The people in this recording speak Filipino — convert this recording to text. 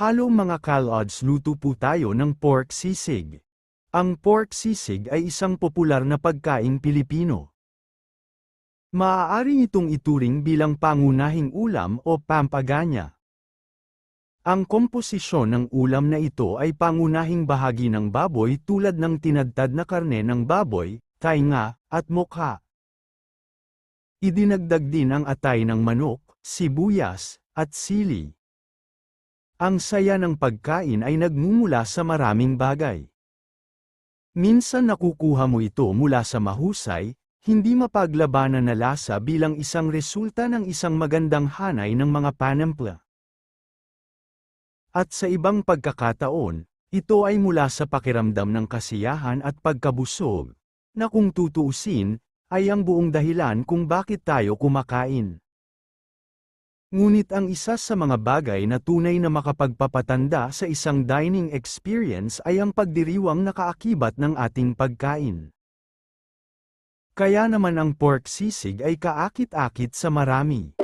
Halo mga kalods, luto po tayo ng pork sisig. Ang pork sisig ay isang popular na pagkaing Pilipino. Maaari itong ituring bilang pangunahing ulam o pampagana. Ang komposisyon ng ulam na ito ay pangunahing bahagi ng baboy tulad ng tinadtad na karne ng baboy, tainga, at mokha. Idinagdag din ang atay ng manok, sibuyas, at sili. Ang saya ng pagkain ay nagmumula sa maraming bagay. Minsan nakukuha mo ito mula sa mahusay, hindi mapaglabanan na lasa bilang isang resulta ng isang magandang hanay ng mga panempla. At sa ibang pagkakataon, ito ay mula sa pakiramdam ng kasiyahan at pagkabusog, na kung tutuusin, ay ang buong dahilan kung bakit tayo kumakain. Ngunit ang isa sa mga bagay na tunay na makapagpapatanda sa isang dining experience ay ang pagdiriwang nakaakibat ng ating pagkain. Kaya naman ang pork sisig ay kaakit-akit sa marami.